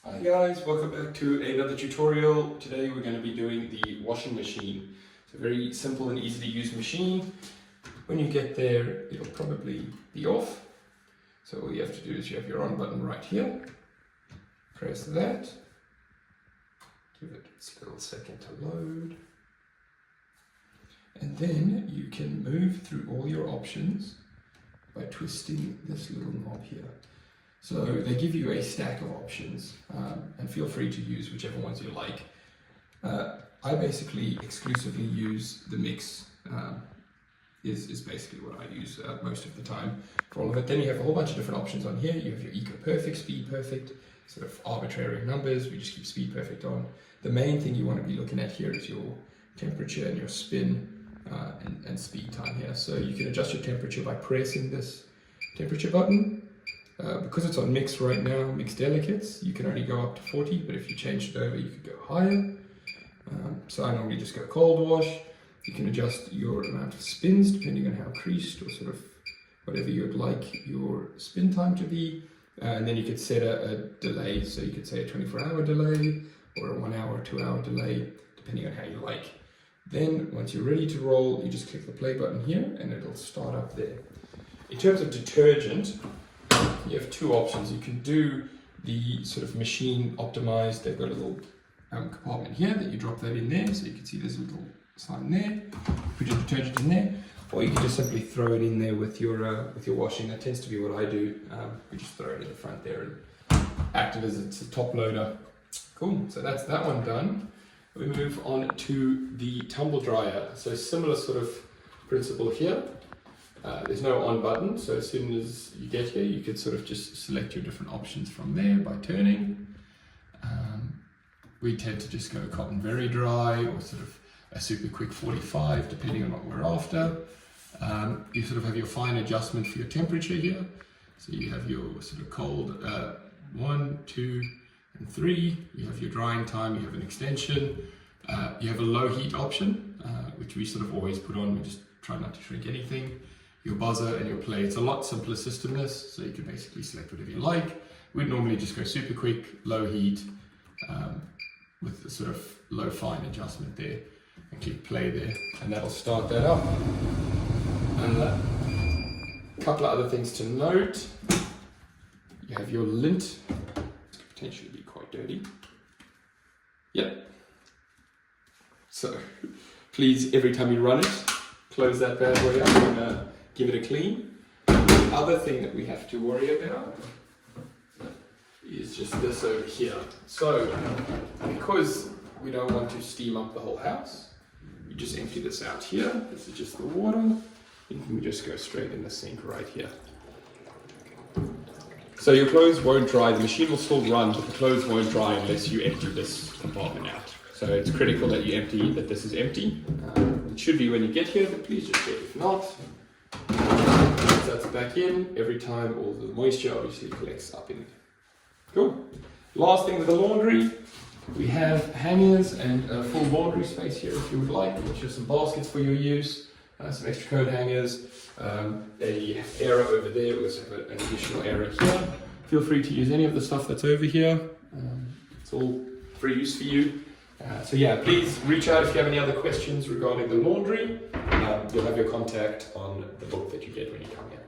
Hi guys, welcome back to another tutorial. Today we're going to be doing the washing machine. It's a very simple and easy to use machine. When you get there, it'll probably be off. So all you have to do is you have your on button right here. Press that. Give it a little second to load. And then you can move through all your options by twisting this little knob here. So they give you a stack of options, and feel free to use whichever ones you like. I basically exclusively use the mix, is basically what I use most of the time for all of it. Then you have a whole bunch of different options on here. You have your Eco Perfect, Speed Perfect, sort of arbitrary numbers. We just keep Speed Perfect on. The main thing you want to be looking at here is your temperature and your spin and speed time here. So you can adjust your temperature by pressing this temperature button. Because it's on mix right now, mix delicates, you can only go up to 40, but if you changed it over, you could go higher. So I normally just go cold wash. You can adjust your amount of spins depending on how creased or sort of whatever you'd like your spin time to be. And then you could set a delay, so you could say a 24-hour delay or a 1 hour, 2 hour delay, depending on how you like. Then once you're ready to roll, you just click the play button here and it'll start up there. In terms of detergent, you have two options. You can do the sort of machine optimized. They've got a little compartment here that you drop that in there, so you can see there's a little sign there. Put your detergent in there, or you can just simply throw it in there with your washing. That tends to be what I do. We just throw it in the front there and act it as it's a top loader. Cool. So that's that one done. We move on to the tumble dryer. So similar sort of principle here. There's no on button, so as soon as you get here, you could sort of just select your different options from there by turning. We tend to just go cotton very dry or sort of a super quick 45, depending on what we're after. You sort of have your fine adjustment for your temperature here. So you have your sort of cold 1, 2, and 3. You have your drying time, you have an extension. You have a low heat option, which we sort of always put on. We just try not to shrink anything. Your buzzer and your play. It's a lot simpler system this, so you can basically select whatever you like. We'd normally just go super quick, low heat, with the sort of low fine adjustment there, and click play there, and that'll start that up. A couple of other things to note. You have your lint. This could potentially be quite dirty. Yep. So please, every time you run it, close that bad boy up and give it a clean. The other thing that we have to worry about is just this over here. So, because we don't want to steam up the whole house, you just empty this out here. This is just the water. And you can just go straight in the sink right here. So your clothes won't dry. The machine will still run, but the clothes won't dry unless you empty this compartment out. So it's critical that you empty, that this is empty. It should be when you get here, but please just check if not. That's back in. Every time all the moisture obviously collects up in there. Cool. Last thing with the laundry, we have hangers and a full laundry space here if you would like, which is some baskets for your use, some extra coat hangers, a area over there. We also have an additional area here. Feel free to use any of the stuff that's over here. It's all free use for you. So yeah, please reach out if you have any other questions regarding the laundry. You'll have your contact on the book that you get when you come here.